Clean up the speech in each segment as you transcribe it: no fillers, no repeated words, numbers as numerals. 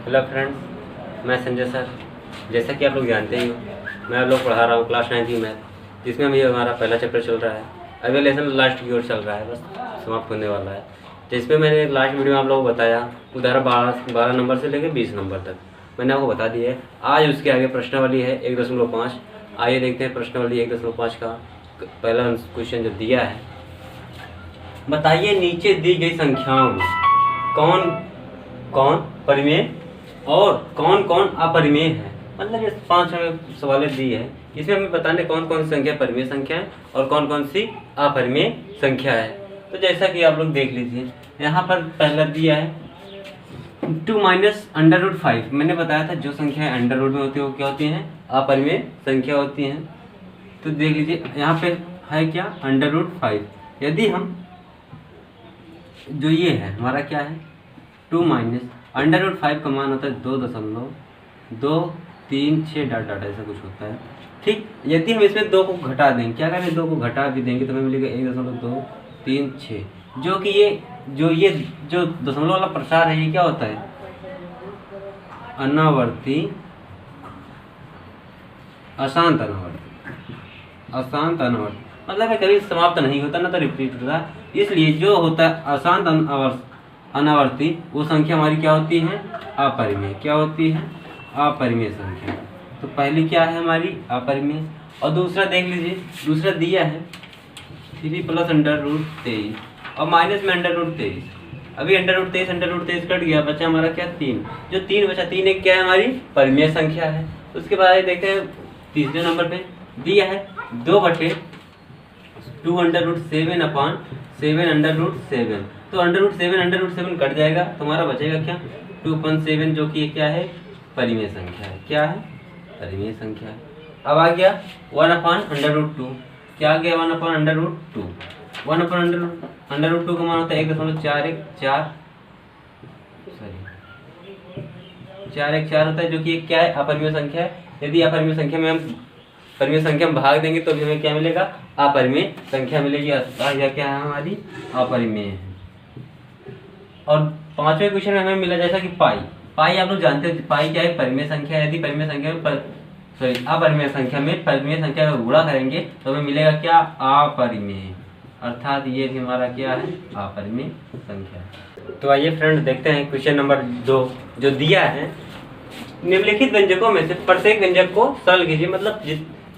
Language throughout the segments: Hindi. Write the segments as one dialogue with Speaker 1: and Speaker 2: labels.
Speaker 1: हेलो फ्रेंड्स, मैं संजय सर। जैसा कि आप लोग जानते ही हो, मैं आप लोग पढ़ा रहा हूँ क्लास 9 की मैथ, जिसमें अभी हमारा पहला चैप्टर चल रहा है। अभी लेसन लास्ट की ओर चल रहा है, बस समाप्त होने वाला है। जिसमें मैंने लास्ट वीडियो में आप लोगों को बताया उदाहरण 12 नंबर से लेकर 20 नंबर तक मैंने आपको बता दिया है। आज उसके आगे प्रश्नावली है 1.5। आइए देखते हैं प्रश्नावली 1.5 का पहला क्वेश्चन जो दिया है। बताइए नीचे दी गई संख्याओं में कौन कौन परिमेय और कौन कौन अपरिमेय है। मतलब ये 5 सवालें दी है, इसमें हमें बताने कौन कौन सी संख्या परिमेय संख्या है और कौन कौन सी अपरिमेय संख्या है। तो जैसा कि आप लोग देख लीजिए, यहाँ पर पहला दिया है 2 माइनस √5। मैंने बताया था जो संख्याएं अंडर रूट में होती है वो क्या होती हैं, अपरिमेय संख्या होती हैं। तो देख लीजिए यहाँ पे है क्या, √5। यदि हम जो ये है हमारा क्या है 2 माइनस √5 का मान होता है 2.236 डॉट डॉट ऐसा कुछ होता है। ठीक, यदि हम इसमें 2 को घटा देंगे, क्या करें 2 को घटा भी देंगे तो हमें मिलेगा 1.236, जो कि ये जो दशमलव वाला प्रसार है ये क्या होता है, अनावर्ती अशांत अनावर्ती मतलब है कभी समाप्त नहीं होता ना तो रिपीट होता है। इसलिए जो होता है अशांत अनावर्ती वो संख्या हमारी क्या होती है, अपरिमेय। क्या होती है, अपरिमेय संख्या। तो पहली क्या है हमारी, अपरिमेय। और दूसरा देख लीजिए, दूसरा दिया है 3 प्लस √23 और माइनस में √23। अभी √23 कट गया, बचा हमारा क्या 3। जो 3 बचा, 3 एक क्या है हमारी परिमेय संख्या है। उसके बाद देखते हैं तीसरे नंबर पे दिया है 2/2 √7/7 तो √7 कट जाएगा तो हमारा बचेगा क्या 2.7, जो कि क्या है परिमेय संख्या है। क्या है, परिमेय संख्या है। अब आ गया 1/√2। क्या आ गया 1/√2। 1/√2 का मान होता है 414 होता है, जो कि क्या है अपरिमेय संख्या है। यदि अपरिमेय संख्या में हम परिमेय संख्या में भाग देंगे तो भी हमें क्या मिलेगा, अपरिमेय संख्या मिलेगी। या क्या है हमारी अपरिमेय है। और 5वें क्वेश्चन में हमें मिला जैसा कि पाई आप लोग जानते हैं पाई क्या है, परिमेय संख्या है। यदि परिमेय संख्या में अपरिमेय संख्या में परिमेय संख्या का गुणा करेंगे तो हमें मिलेगा क्या, अपरिमेय। अर्थात ये भी हमारा क्या है, अपरिमेय संख्या। तो आइए फ्रेंड देखते हैं क्वेश्चन नंबर 2 जो दिया है। निम्नलिखित व्यंजकों में से प्रत्येक व्यंजक को सरल कीजिए। मतलब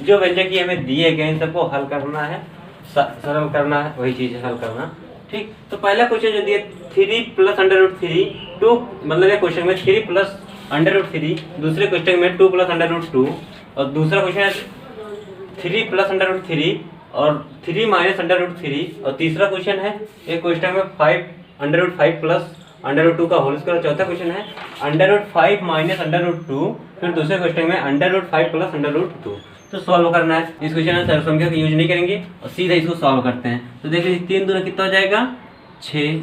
Speaker 1: जो व्यंजक ये हमें दिए गए इन सबको हल करना है, सरल करना है, वही चीज हल करना। ठीक, तो पहला क्वेश्चन जो दिया 3 प्लस √3 2, मतलब ये क्वेश्चन में 3 प्लस √3, दूसरे क्वेश्चन में 2 प्लस √2 और दूसरा क्वेश्चन है 3 प्लस √3 और 3 माइनस √3 और तीसरा क्वेश्चन है एक क्वेश्चन में 5 प्लस √2 का होल स्क्वायर। चौथा क्वेश्चन है √5 माइनस √2, फिर दूसरे क्वेश्चन में √5 प्लस √2। तो सॉल्व करना है। इस क्वेश्चन में सरल संख्या का यूज नहीं करेंगे और सीधा इसको सॉल्व करते हैं। तो देख लीजिए 3 दूना कितना हो जाएगा 6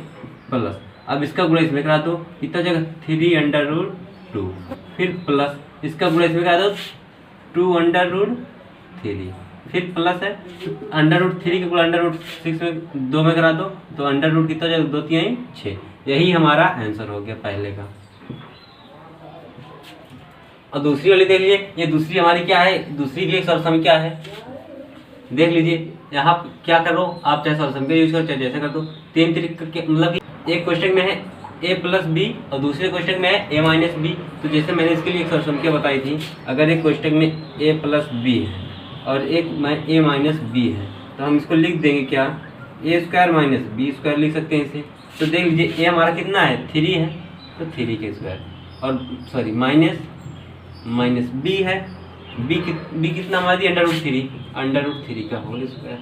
Speaker 1: प्लस, अब इसका गुणा इसमें करा दो, कितना हो जाएगा 3 √2, फिर प्लस इसका गुणा इसमें करा दो 2 √3, फिर प्लस है √3 का गुणा √6 में 2 में करा दो तो √ कितना हो जाएगा 2 3 6। यही हमारा आंसर हो गया पहले का। और दूसरी वाली देख लीजिए, ये दूसरी हमारी क्या है, दूसरी भी एक सरल संख्या है। देख लीजिए यहाँ क्या करो आप, चाहे सरल संख्या यूज करो चाहे जैसे कर दो। 3 तरीके मतलब एक क्वेश्चन में है a प्लस बी और दूसरे क्वेश्चन में है a माइनस बी। तो जैसे मैंने इसके लिए एक सरल संख्या बताई थी, अगर एक क्वेश्चन में a प्लस बी है और एक में a माइनस बी है तो हम इसको लिख देंगे क्या, a² माइनस b² लिख सकते हैं इसे। तो देख लीजिए a हमारा कितना है 3 है तो 3 के स्क्वायर और सॉरी माइनस b है, b कितना हमारी √3 का होल स्क्वायर।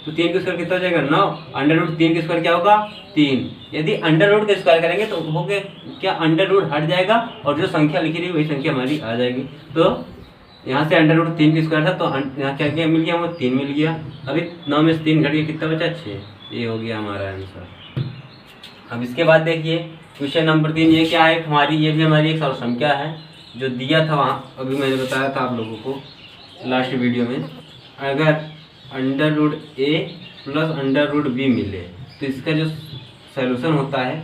Speaker 1: तो 3 के स्क्वायर कितना हो जाएगा 9, √3 के स्क्वायर क्या होगा 3। यदि अंडर के स्क्वायर करेंगे तो हो गया क्या, √ हट जाएगा और जो संख्या लिखी रही वही संख्या हमारी आ जाएगी। तो यहाँ से √3 के स्क्वायर था तो यहाँ क्या मिल गया, हमें 3 मिल गया। अभी 9 में से 3 घट गया, कितना बचा 6। ये हो गया हमारा आंसर। अब इसके बाद देखिए क्वेश्चन नंबर 3, ये क्या है हमारी, ये भी हमारी एक सरल संख्या है जो दिया था वहाँ, अभी मैंने बताया था आप लोगों को लास्ट वीडियो में। अगर √a प्लस √b मिले तो इसका जो सॉल्यूशन होता है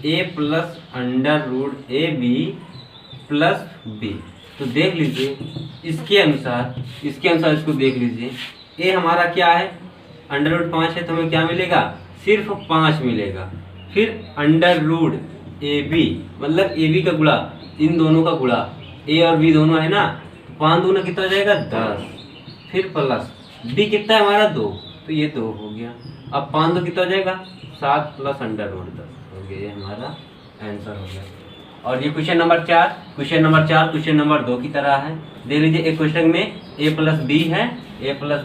Speaker 1: A plus under root A B plus B. तो देख लीजिए इसके अनुसार इसको देख लीजिए, ए हमारा क्या है, अंडर रूट 5 है, तो हमें क्या मिलेगा, सिर्फ 5 मिलेगा। फिर अंडर रूट ए बी, मतलब ए बी का गुणा, इन दोनों का गुणा, ए और बी दोनों है ना, 5 दूना कितना हो जाएगा 10। फिर प्लस बी कितना है हमारा 2, तो ये 2 हो गया। अब 5 2 कितना हो जाएगा 7 प्लस अंडर रूट 10 हो गया, ये हमारा आंसर हो गया। और ये क्वेश्चन नंबर 4 क्वेश्चन नंबर 2 की तरह है। देख लीजिए, एक क्वेश्चन में a प्लस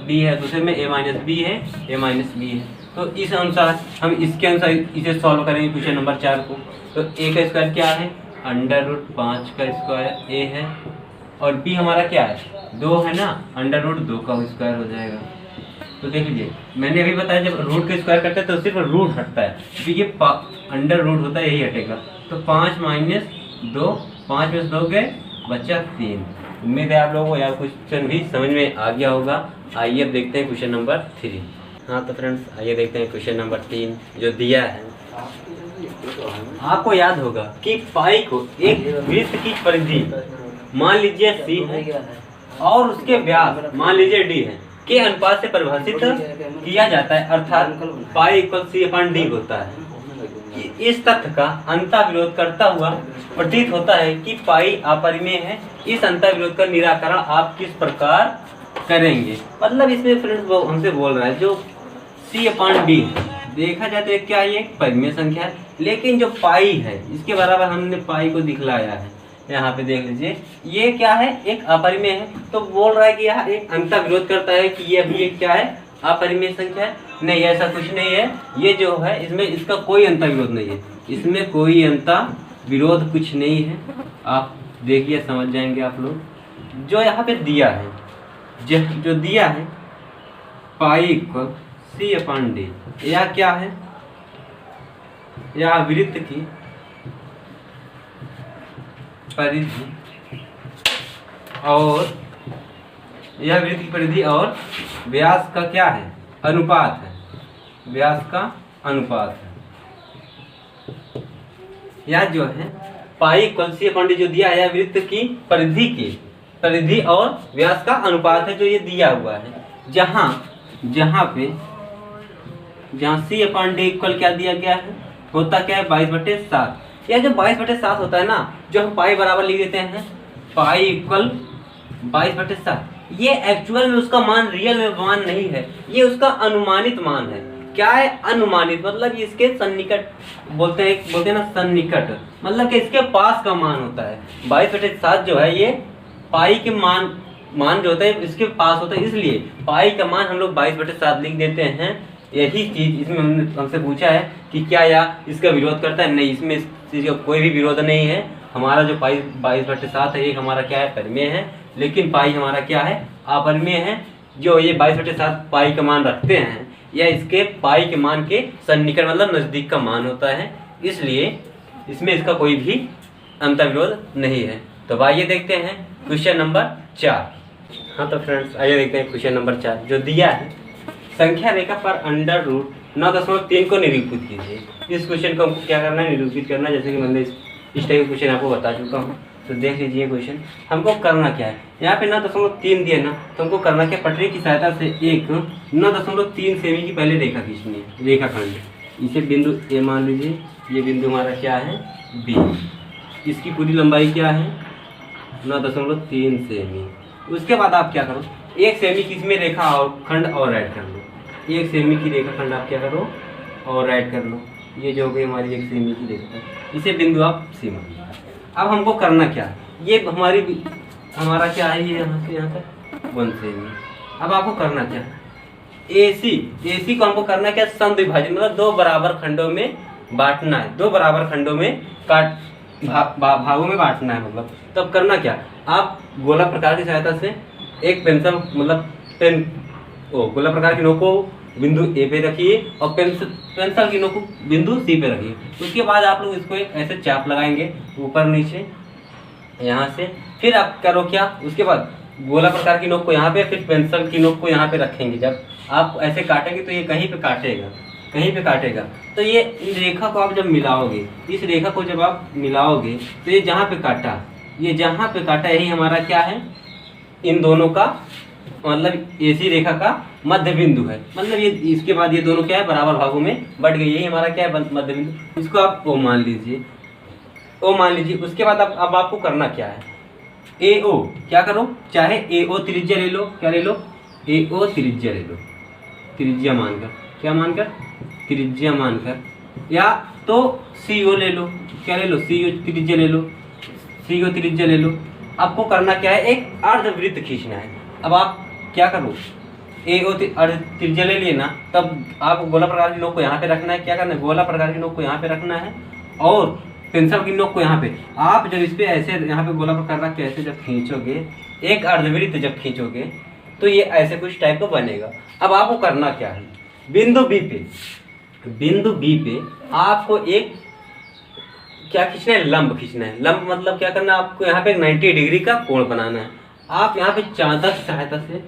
Speaker 1: बी है, दूसरे में a माइनस बी है, तो इस अनुसार हम इसके अनुसार इसे सॉल्व करेंगे क्वेश्चन नंबर 4 को। तो a का स्क्वायर क्या है, अंडर रूट 5 का स्क्वायर a है, और b हमारा क्या है 2 है ना, अंडर रूट 2 का स्क्वायर हो जाएगा। तो देख लीजिए, मैंने अभी बताया जब रूट का स्क्वायर करते हैं तो सिर्फ रूट हटता है, क्योंकि अंडर रूट होता है यही हटेगा। तो 5 माइनस 2, 5 में 2 गए, बचा 3। उम्मीद है आप लोगों को यह क्वेश्चन भी समझ में आ गया होगा। आइए अब देखते हैं क्वेश्चन नंबर 3। हाँ तो फ्रेंड्स आइए देखते हैं क्वेश्चन नंबर 3 जो दिया है। आपको याद होगा कि पाई को एक वृत्त की परिधि मान लीजिए सी है और उसके व्यास मान लीजिए डी है के अनुपात से परिभाषित किया जाता है, अर्थात pi equal c upon d होता है। इस तथ्य का अंतःविरोध करता हुआ प्रतीत होता है कि पाई अपरिमेय है। इस अंतःविरोध का निराकरण आप किस प्रकार करेंगे। मतलब इसमें फ्रेंड्स हमसे बोल रहा है जो सी अपॉन डी देखा जाए तो क्या ये परिमेय संख्या है, लेकिन जो पाई है इसके बराबर हमने पाई को दिखलाया है। यहाँ पे देख लीजिए ये क्या है, एक अपरिमेय है। तो बोल रहा है कि यह एक अंतःविरोध करता है कि ये भी एक क्या है, अपरिमेय संख्या है। नहीं, ऐसा कुछ नहीं है। ये जो है इसमें इसका कोई अंतःविरोध नहीं है, इसमें कोई अंतःविरोध कुछ नहीं है। आप देखिए समझ जाएंगे आप लोग। जो यहाँ पे दिया है, जो दिया है pi equal c upon d, यह क्या है, यह वृत्त की परिधि और यह वृत्त की परिधि और व्यास का क्या है, अनुपात है, व्यास का अनुपात है। यह जो है pi equal c upon d जो दिया है, वृत्त की परिधि और व्यास का अनुपात है जो ये दिया हुआ है। जहाँ सी अपॉन डी इक्वल क्या दिया गया है, होता क्या है 22/7। यह जो 22/7 होता है ना, जो हम पाई बराबर लिख देते हैं पाई इक्वल 22/7, ये एक्चुअल में उसका मान रियल में मान नहीं है, ये उसका अनुमानित मान है। क्या है अनुमानित, मतलब इसके सन्निकट बोलते हैं ना, सन्निकट मतलब कि इसके पास का मान होता है। 22/7 जो है ये पाई के मान जो होता है इसके पास होता है, इसलिए पाई का मान हम लोग 22/7 लिख देते हैं। यही चीज इसमें हमसे पूछा है कि क्या यह इसका विरोध करता है। नहीं, इसमें इस चीज का कोई भी विरोध नहीं है। हमारा जो पाई 22/7 है, एक हमारा क्या है परिमेय है, लेकिन पाई हमारा क्या है अपरिमेय है। जो ये 22/7 पाई का मान रखते हैं, यह इसके पाई के मान के सन्निकट मतलब नजदीक का मान होता है, इसलिए इसमें इसका कोई भी अंतर्विरोध नहीं है। तो आइए देखते हैं क्वेश्चन नंबर 4। हाँ तो फ्रेंड्स आइए देखते हैं क्वेश्चन नंबर 4 जो दिया है। संख्या रेखा पर अंडर रूट 9.3 को निरूपित कीजिए। इस क्वेश्चन को हमको क्या करना है, निरूपित करना है। जैसे कि मैंने इस टाइप का क्वेश्चन आपको बता चुका हूँ, तो देख लीजिए क्वेश्चन। हमको करना क्या है, यहाँ पे 9.3 दिया ना, तो हमको करना क्या, पटरी की सहायता से एक 9.3 सेमी की पहले रेखा खींचनी है, रेखाखंड। इसे बिंदु ए मान लीजिए, ये बिंदु हमारा क्या है बी। इसकी पूरी लंबाई क्या है 9.3 सेमी। उसके बाद आप क्या करो, 1 सेमी की इसमें रेखा और खंड और ऐड कर लो। 1 सेमी की रेखा खंड आप क्या करो और ऐड कर लो। ये जो हो गई हमारी 1 सेमी की रेखा, इसे बिंदु आप सी मान लो। अब हमको करना क्या है, ये हमारा क्या है, ये यहाँ से यहाँ तक 1 सेमी। अब आपको करना क्या है, AC को हमको करना क्या, समद्विभाजन मतलब 2 बराबर खंडों में बांटना है। 2 बराबर खंडों में भागों में बांटना है। मतलब तब करना क्या, आप गोला प्रकार की सहायता से एक पेंसिल मतलब गोला प्रकार की नोक को बिंदु ए पे रखिए और पेंसिल की नोक को बिंदु सी पे रखिए। उसके बाद आप लोग इसको एक ऐसे चाप लगाएंगे ऊपर नीचे यहाँ से। फिर आप करो क्या, उसके बाद गोला प्रकार की नोक को यहाँ पे, फिर पेंसिल की नोक को यहाँ पे रखेंगे। जब आप ऐसे काटेंगे तो ये कहीं पे काटेगा, कहीं पे काटेगा। तो ये इस रेखा को आप जब मिलाओगे, इस रेखा को जब आप मिलाओगे तो ये जहाँ पे काटा, ये जहाँ पे काटा यही हमारा क्या है, इन दोनों का मतलब ऐसी रेखा का मध्य बिंदु है। मतलब ये इसके बाद ये दोनों क्या है, बराबर भागों में बट गए, यही हमारा क्या है, मध्य बिंदु। इसको आप ओ मान लीजिए, ओ मान लीजिए। उसके बाद अब आपको करना क्या है, ए ओ क्या करो, चाहे ए ओ त्रिज्या ले लो, क्या ले लो, ए ओ त्रिज्या ले लो, त्रिज्या मानकर, क्या मानकर, त्रिज्या मानकर, या तो सी ओ ले लो, क्या ले लो, सी ओ त्रिज्या ले लो, सी ओ त्रिज्या ले लो। आपको करना क्या है, एक अर्धवृत्त खींचना है। अब आप क्या करो, ए ओ त्रिज्या ले लिए ना, तब आपको गोला प्रकार की नोक को यहाँ पे रखना है। क्या करना है, गोला प्रकार की नोक को यहाँ पे रखना है और पेंसिल की नोक को यहाँ पे। आप जब इस पे ऐसे यहाँ पे गोला प्रकार रख के ऐसे जब खींचोगे, एक अर्धवृत्त जब खींचोगे तो ये ऐसे कुछ टाइप का बनेगा। अब आपको करना क्या है, बिंदु बी पे, बिंदु बी पे आपको एक क्या खींचना है, लंब खींचना है। लंब मतलब क्या करना है, आपको यहाँ पे 90 डिग्री का कोण बनाना है। आप यहाँ पे चांदा की सहायता से,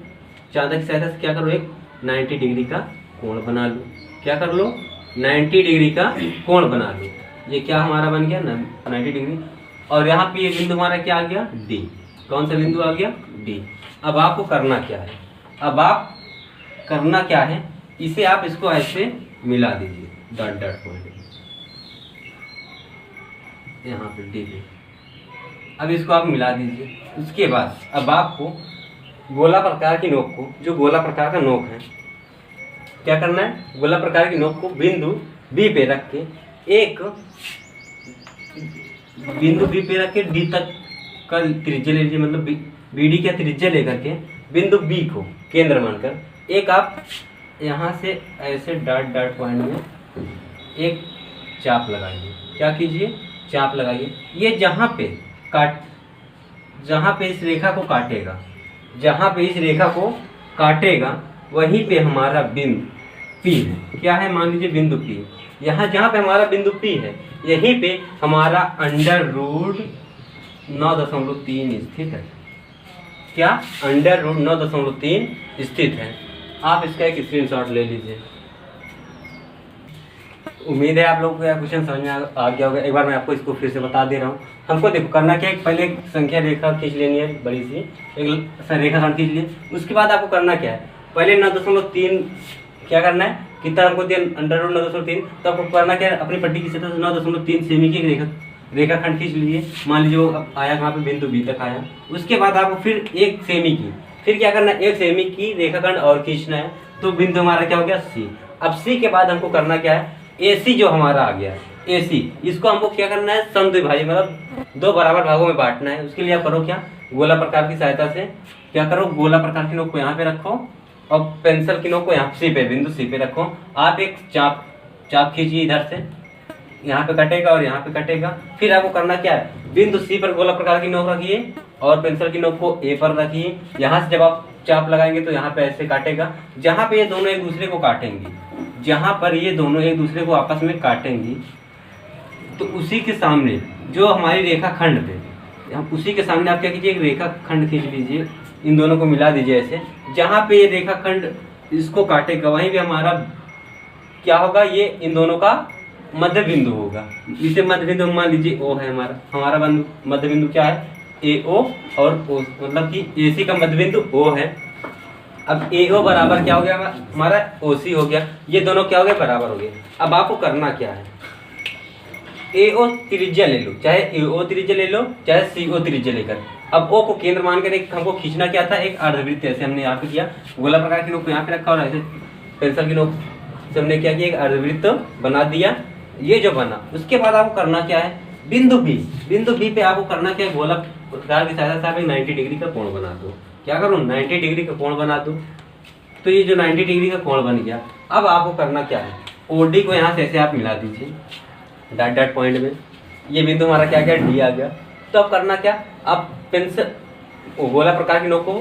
Speaker 1: चांदा की सहायता से क्या करो, एक 90 डिग्री का कोण बना लो। क्या कर लो, 90 डिग्री का कोण बना लो। ये क्या हमारा बन गया ना, 90 डिग्री। और यहाँ पे ये बिंदु हमारा क्या आ गया, डी। कौन सा बिंदु आ गया, डी। अब आपको करना क्या है, अब आप करना क्या है, इसे आप इसको ऐसे मिला दीजिए, डॉट डॉट पॉइंट यहाँ पे डी पे। अब इसको आप मिला दीजिए। उसके बाद अब आपको गोला प्रकार की नोक को, जो गोला प्रकार का नोक है, क्या करना है, गोला प्रकार की नोक को बिंदु बी पे रख के, एक बिंदु बी पे रख के डी तक का त्रिज्या ले लीजिए। मतलब बी डी का त्रिज्या लेकर के बिंदु बी को केंद्र मानकर एक आप यहाँ से ऐसे डॉट डॉट पॉइंट में एक चाप लगाइए। क्या कीजिए, चाप लगाइए। ये जहाँ पे काट, जहाँ पे इस रेखा को काटेगा, जहाँ पे इस रेखा को काटेगा वहीं पे हमारा बिंदु पी है। क्या है, मान लीजिए बिंदु पी। यहाँ जहाँ पे हमारा बिंदु पी है, यहीं पे हमारा अंडर रूट 9.3 स्थित है। क्या, अंडर रूट 9.3 स्थित है। आप इसका एक स्क्रीनशॉट ले लीजिए। उम्मीद है आप लोगों को यह क्वेश्चन समझ में आ गया होगा। एक बार मैं आपको इसको फिर से बता दे रहा हूँ। हमको देखो करना क्या है, पहले एक संख्या रेखा खींच लेनी है, बड़ी सी एक रेखा खंड खींच लिए। उसके बाद आपको करना क्या है, पहले 9.3 क्या करना है, कितना हमको दिया, अंडर रूट 9.3। तो आपको करना क्या है, अपनी पट्टी की सतह से 9.3 सेमी की एक रेखा खंड खींच लीजिए। मान लीजिए वो आया कहाँ पे, बिंदु बी तक आया। उसके बाद आपको फिर 1 सेमी की, फिर क्या करना है, 1 सेमी की रेखाखंड और खींचना है। तो बिंदु हमारा क्या हो गया, सी। अब सी के बाद हमको करना क्या है, AC जो हमारा आ गया, AC, इसको हमको क्या करना है, समद्विभाजक मतलब 2 बराबर भागों में बांटना है। उसके लिए आप करो क्या, गोला प्रकार की सहायता से क्या करो, गोला प्रकार की नोक को यहाँ पे रखो और पेंसिल की नोक को यहाँ सी पे, बिंदु सी पे रखो। आप एक चाप खींचिए, इधर से यहाँ पे कटेगा और यहाँ पे कटेगा। फिर आपको करना क्या है, बिंदु सी पर गोला प्रकार की नोक रखिए और पेंसिल की नोक को A पर रखिए। यहाँ से जब आप चाप लगाएंगे तो यहाँ पे ऐसे काटेगा। जहाँ पे ये दोनों एक दूसरे को काटेंगे, जहाँ पर ये दोनों एक दूसरे को आपस में काटेंगी, तो उसी के सामने जो हमारी रेखा खंड पे, उसी के सामने आप क्या कीजिए, एक रेखा खंड खींच लीजिए, इन दोनों को मिला दीजिए ऐसे। जहाँ पे ये रेखा खंड इसको काटेगा वहीं भी हमारा क्या होगा, ये इन दोनों का मध्य बिंदु होगा। इसे मध्य बिंदु मान लीजिए O है हमारा मध्य बिंदु क्या है, AO, और O, मतलब कि AC का मध्य बिंदु O है। अब AO बराबर क्या हो गया, हमारा OC हो गया। ये दोनों क्या हो गए, बराबर हो गए। अब आपको करना क्या है, AO त्रिज्या ले लो, चाहे AO त्रिज्या ले लो, चाहे CO त्रिज्या लेकर। अब O को केंद्र मानकर एक हमको खींचना क्या था, एक अर्धवृत्त। ऐसे हमने यहाँ पे किया, गोला प्रकार की नोक को यहाँ पे रखा और ऐसे पेंसिल की नोक से हमने क्या किया, एक अर्धवृत्त बना दिया। ये जो बना, उसके बाद आपको करना क्या है, बिंदु बी पे आपको करना क्या है, गोला प्रकार की सहायता से आप 90 डिग्री का कोण बना दो। क्या करूँ, 90 डिग्री का कोण बना दो। तो ये जो 90 डिग्री का कोण बन गया, अब आपको करना क्या है, OD को यहाँ से ऐसे आप मिला दीजिए डॉट डॉट पॉइंट में। ये बिंदु हमारा क्या गया, D आ गया। तो अब करना क्या, आप पेंसिल गोला प्रकार की नोक को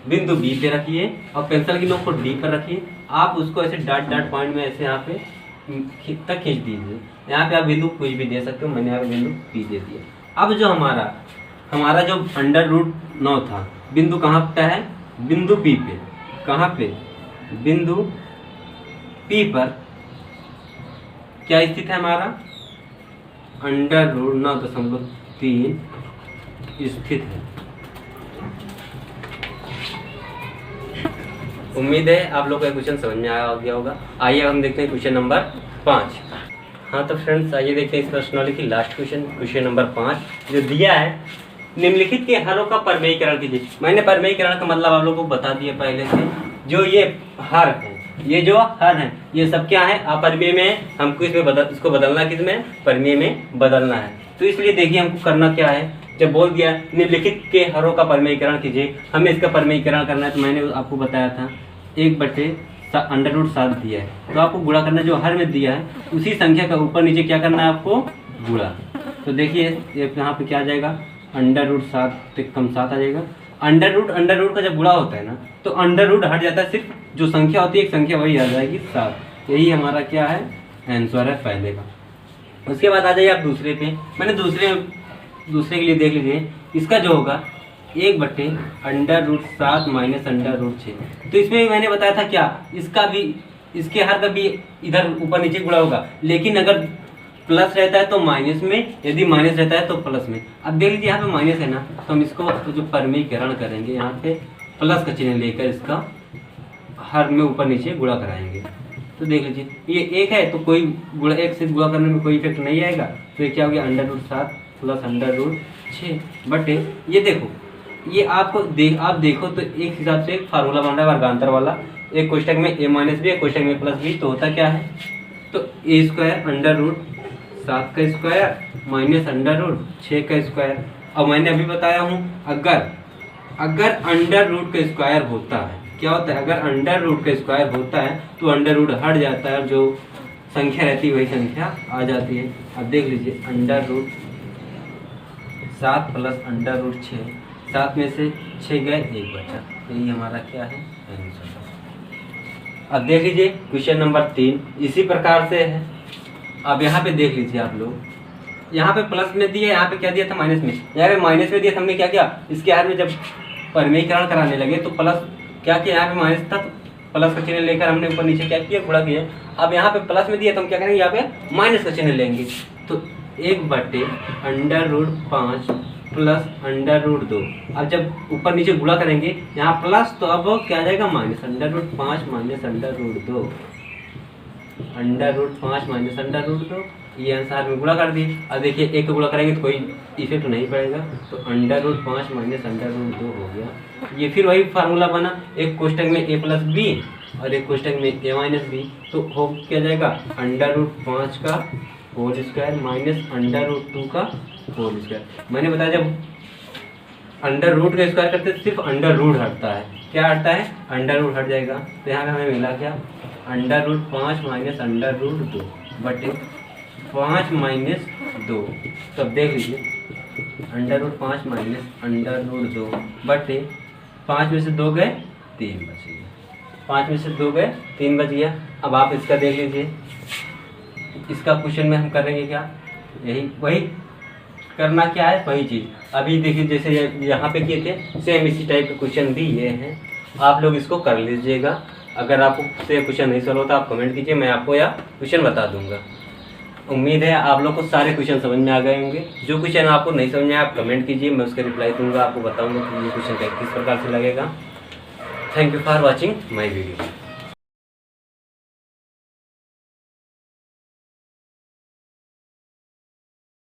Speaker 1: बिंदु B पे रखिए और पेंसिल की नोक को D पर रखिए। आप उसको ऐसे डॉट डॉट पॉइंट में ऐसे यहाँ पे तक खींच दीजिए। यहाँ पे आप बिंदु कुछ भी दे सकते हो, मैंने यहाँ पे बिंदु P दे दिया। अब जो हमारा जो अंडर रूट 9 था, बिंदु कहाँ पे है, बिंदु P पे। कहाँ पे, बिंदु P पर क्या स्थित है हमारा, √9.3 स्थित है। उम्मीद है आप लोग का क्वेश्चन समझ में आ गया होगा। आइए हम देखते हैं क्वेश्चन नंबर 5। हाँ तो फ्रेंड्स आइए देखते हैं इस प्रश्नावली की लास्ट क्वेश्चन नंबर 5 जो दिया है, निम्नलिखित के हरों का परमेयीकरण कीजिए। मैंने परमेयीकरण का मतलब आप लोगों को बता दिया पहले से। जो ये हर है, ये जो हर है, ये सब क्या है, अपरिमेय में है। हमको इसको बदलना किसमें, परिमेय में बदलना है। तो इसलिए देखिए हमको करना क्या है, जब बोल दिया निम्नलिखित के हरों का परमेयीकरण कीजिए, हमें इसका परमेयीकरण करना है। तो मैंने आपको बताया था 1/√7 दिया है, तो आपको गुणा करना, जो हर में दिया है उसी संख्या का ऊपर नीचे क्या करना है आपको, गुणा। तो देखिए यहाँ पे क्या आ जाएगा, √7 तो कम 7 आ जाएगा। अंडर रूट का जब गुणा होता है ना, तो अंडर रूट हट जाता है, सिर्फ जो संख्या होती है एक संख्या वही आ जाएगी 7। यही हमारा क्या है, आंसर है पहले का। उसके बाद आ जाइए आप दूसरे पे। मैंने दूसरे के लिए देख लीजिए, इसका जो होगा 1/√7 माइनस √6। तो इसमें भी मैंने बताया था क्या, इसका भी, इसके हर का भी इधर ऊपर नीचे गुणा होगा, लेकिन अगर प्लस रहता है तो माइनस में, यदि माइनस रहता है तो प्लस में। अब देख लीजिए यहाँ पे माइनस है ना, तो हम इसको जो परमेयीकरण करेंगे यहाँ पे प्लस का चिन्ह लेकर इसका हर में ऊपर नीचे गुणा कराएंगे। तो देख लीजिए ये 1 है, तो कोई गुणा, 1 से गुणा करने में कोई इफेक्ट नहीं आएगा। तो ये क्या हो गया, √7 प्लस √6 बटे, ये देखो ये आप देखो तो एक हिसाब से एक फार्मूला बन रहा है वर्गांतर वाला। एक कोष्टक में a माइनस बी, एक कोष्टक में प्लस बी। तो होता क्या है, तो a² √7 का स्क्वायर माइनस √6 का स्क्वायर। और मैंने अभी बताया हूँ, अगर अंडर रूट का स्क्वायर होता है, क्या होता है, अगर अंडर रूट का स्क्वायर होता है तो अंडर रूट हट जाता है, जो संख्या रहती है वही संख्या आ जाती है। अब देख लीजिए √7 प्लस √6, 7 में से 6 गए, 1 बचा। यही हमारा क्या है, आंसर। अब देख लीजिए क्वेश्चन नंबर 3 इसी प्रकार से है। अब यहाँ पे देख लीजिए आप लोग, यहाँ पे प्लस में दिया, यहाँ पे क्या दिया था, माइनस में। यहाँ पे माइनस में दिया, हमने क्या किया, इसके हर में जब परमेयीकरण कराने लगे तो प्लस क्या किया, यहाँ पे माइनस था तो प्लस का चिन्ह लेकर हमने ऊपर नीचे क्या किया, गुणा किया। अब यहाँ पे प्लस में दिया तो हम क्या करेंगे, यहाँ पे माइनस का चिन्ह लेंगे। तो 1/√5 प्लस √2। अब जब ऊपर नीचे गुणा करेंगे, यहाँ प्लस तो अब क्या आ जाएगा, माइनस √5 माइनस √2, √5 माइनस √2। ये आंसर में गुणा कर दिए। अब देखिए 1 का गुणा करेंगे तो कोई इफेक्ट नहीं पड़ेगा, तो √5 माइनस √2 हो गया। ये फिर वही फार्मूला बना, एक कोष्टक में a प्लस बी और एक कोष्टक में a माइनस बी। तो हो क्या जाएगा, √5 का होल स्क्वायर माइनस √2 का होल स्क्वायर। मैंने बताया जब अंडर रूट का स्क्वायर करते हैं सिर्फ अंडर रूट हटता है। क्या हटता है, अंडर रूट हट जाएगा। तो यहाँ पे हमें मिला क्या, √5 माइनस √2 बटे 5 माइनस 2। तो अब देख लीजिए √5 माइनस √2 बटे 5 में से 2 गए 3 बच गया, 5 में से 2 गए 3 बच गया। अब आप इसका देख लीजिए, इसका क्वेश्चन में हम करेंगे क्या, यही वही करना क्या है, वही चीज़। अभी देखिए जैसे यहाँ पे किए थे, सेम इसी टाइप के क्वेश्चन भी ये हैं। आप लोग इसको कर लीजिएगा। अगर आपको से क्वेश्चन नहीं सॉल्व होता आप कमेंट कीजिए, मैं आपको या क्वेश्चन बता दूंगा। उम्मीद है आप लोग को सारे क्वेश्चन समझ में आ गए होंगे। जो क्वेश्चन आपको नहीं समझ में आया आप कमेंट कीजिए, मैं उसका रिप्लाई दूंगा, आपको बताऊंगा कि ये क्वेश्चन किस प्रकार से लगेगा। Thank you for watching my video.